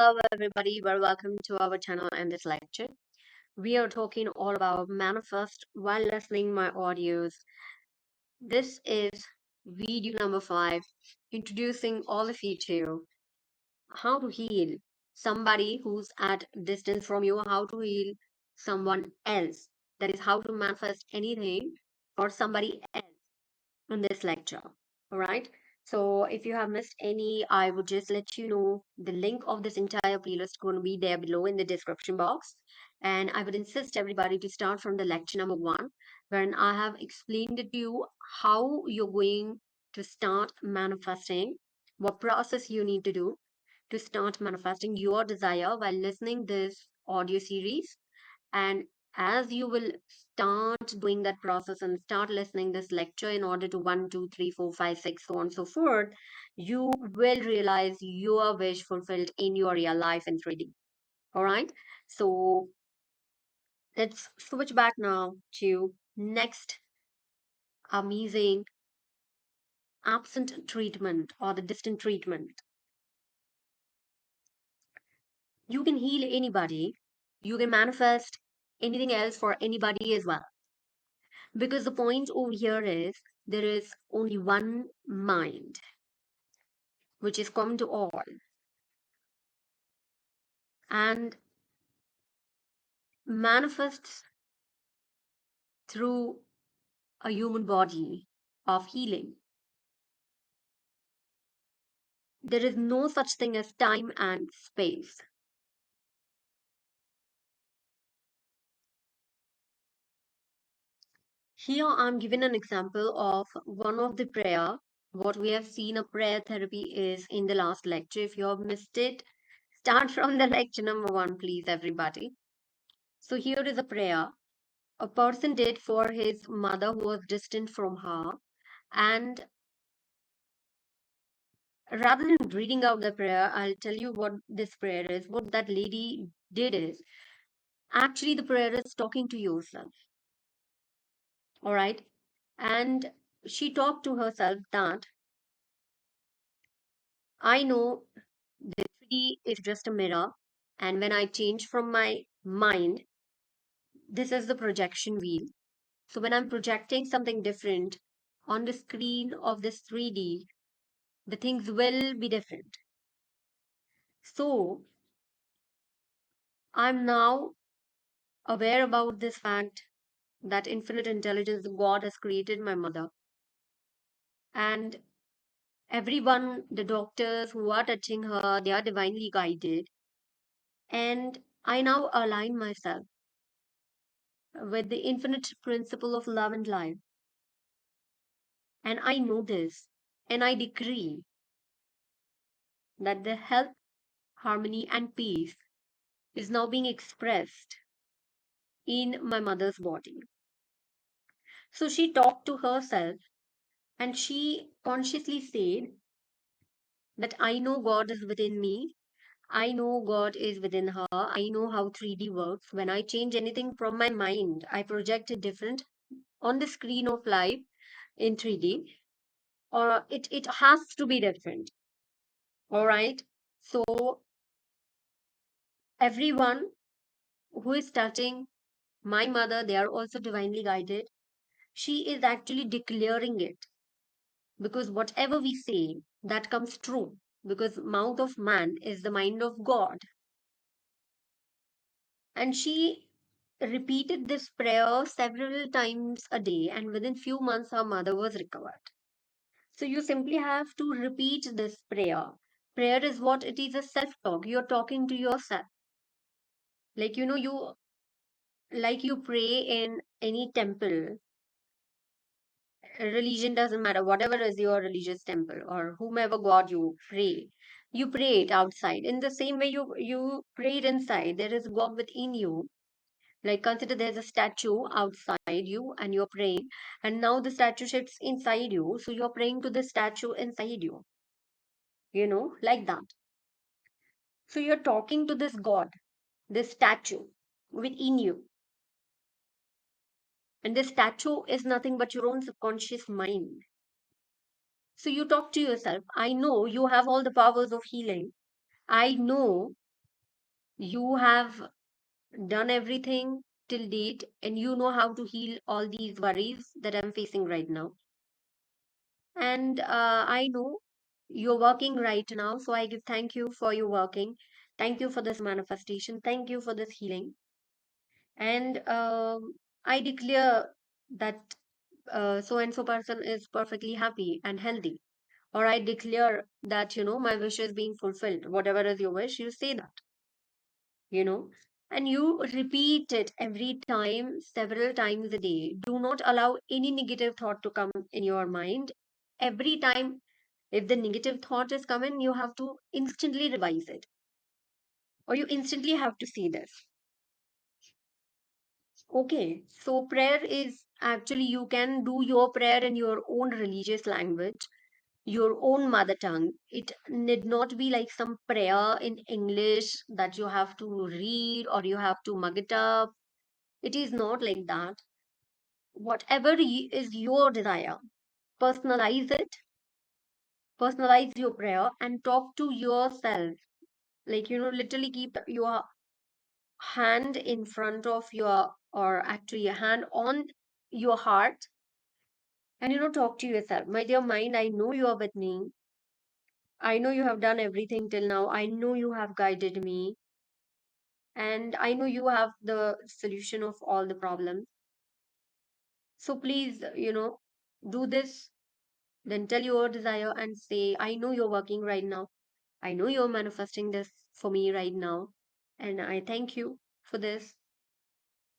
Hello, everybody. Welcome to our channel and this lecture. We are talking all about manifest while listening my audios. This is video number 5, introducing all of you to how to heal somebody who's at distance from you, how to heal someone else. That is how to manifest anything for somebody else in this lecture. All right. So if you have missed any, I would just let you know the link of this entire playlist going to be there below in the description box. And I would insist everybody to start from the lecture number 1, wherein I have explained it to you how you're going to start manifesting, what process you need to do to start manifesting your desire while listening this audio series. And as you will start doing that process and start listening this lecture in order to 1 2 3 4 5 6 so on and so forth, you will realize your wish fulfilled in your real life in 3D. All right, so let's switch back now to next amazing absent treatment or the distant treatment. You can heal anybody, you can manifest anything else for anybody as well. Because the point over here is there is only one mind, which is common to all. And manifests through a human body of healing. There is no such thing as time and space. Here I'm giving an example of one of the prayer. What we have seen a prayer therapy is in the last lecture. If you have missed it, start from the lecture number 1, please, everybody. So here is a prayer a person did for his mother who was distant from her. And rather than reading out the prayer, I'll tell you what this prayer is. What that lady did is actually the prayer is talking to yourself. All right. And she talked to herself that I know the 3D is just a mirror. And when I change from my mind, this is the projection wheel. So when I'm projecting something different on the screen of this 3D, the things will be different. So I'm now aware about this fact that infinite intelligence, God has created my mother. And everyone, the doctors who are touching her, they are divinely guided. And I now align myself with the infinite principle of love and life. And I know this. And I decree that the health, harmony, and peace is now being expressed in my mother's body. So she talked to herself and she consciously said that I know God is within me. I know God is within her. I know how 3D works. When I change anything from my mind, I project it different on the screen of life in 3D, or it has to be different. All right. So, everyone who is touching my mother, they are also divinely guided. She is actually declaring it because whatever we say, that comes true because mouth of man is the mind of God. And she repeated this prayer several times a day, and within few months her mother was recovered. So you simply have to repeat this prayer. Prayer is what it is, a self talk. You're talking to yourself. Like you pray in any temple. Religion doesn't matter, whatever is your religious temple or whomever God you pray it outside. In the same way you pray it inside. There is God within you. Like consider there's a statue outside you and you're praying, and now the statue shifts inside you. So you're praying to the statue inside you, like that. So you're talking to this God, this statue within you. And this statue is nothing but your own subconscious mind. So you talk to yourself, I know you have all the powers of healing. I know You have done everything till date, and you know how to heal all these worries that I'm facing right now. And I know you're working right now, so I give thank you for your working. Thank you for this manifestation. Thank you for this healing. And I declare that so and so person is perfectly happy and healthy. Or I declare that, my wish is being fulfilled. Whatever is your wish, you say that, you know. And you repeat it every time, several times a day. Do not allow any negative thought to come in your mind. Every time, if the negative thought is coming, you have to instantly revise it, or you instantly have to see this. Okay, so prayer is actually, you can do your prayer in your own religious language, your own mother tongue. It need not be like some prayer in English that you have to read or you have to mug it up. It is not like that. Whatever is your desire, personalize it, personalize your prayer, and talk to yourself. Like, literally keep your hand in front of your, or actually your hand on your heart, and talk to yourself. My dear mind, I know you are with me. I know you have done everything till now. I know you have guided me, and I know you have the solution of all the problems. So please, do this. Then tell your desire and say, I know you're working right now. I know you're manifesting this for me right now. And I thank you for this.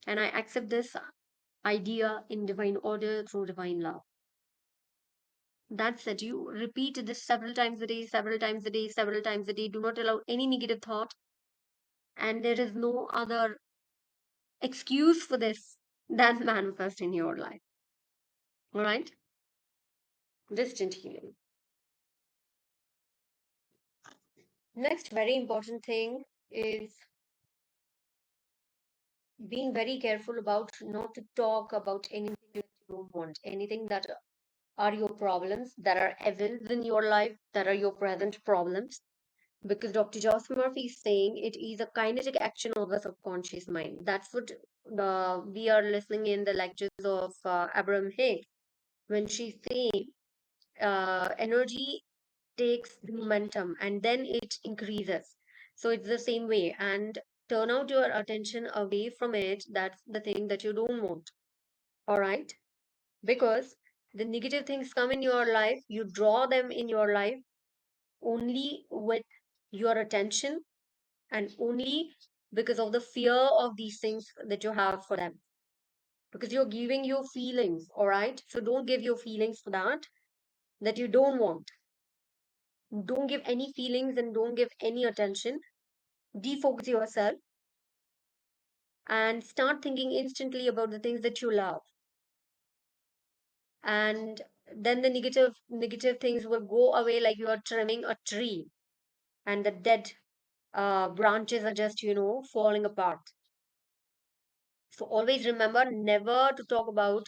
And I accept this idea in divine order through divine love. That's it. You repeat this several times a day, several times a day, several times a day. Do not allow any negative thought. And there is no other excuse for this than manifest in your life. All right? Distant healing. Next, very important thing is being very careful about not to talk about anything that you don't want, anything that are your problems, that are evils in your life, that are your present problems. Because Dr. Joseph Murphy is saying it is a kinetic action of the subconscious mind. That's what we are listening in the lectures of Abraham Hicks when she's saying energy takes the momentum and then it increases. So it's the same way. And turn out your attention away from it. That's the thing that you don't want. All right? Because the negative things come in your life, you draw them in your life only with your attention and only because of the fear of these things that you have for them. Because you're giving your feelings, all right? So don't give your feelings for that you don't want. Don't give any feelings and don't give any attention. Defocus yourself and start thinking instantly about the things that you love. And then the negative things will go away like you are trimming a tree and the dead branches are just, falling apart. So always remember never to talk about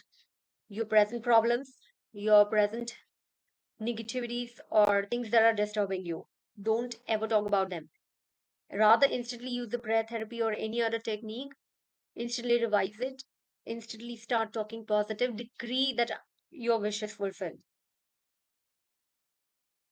your present problems, your present negativities, or things that are disturbing you. Don't ever talk about them. Rather, instantly use the prayer therapy or any other technique, instantly revise it, instantly start talking positive, decree that your wish is fulfilled.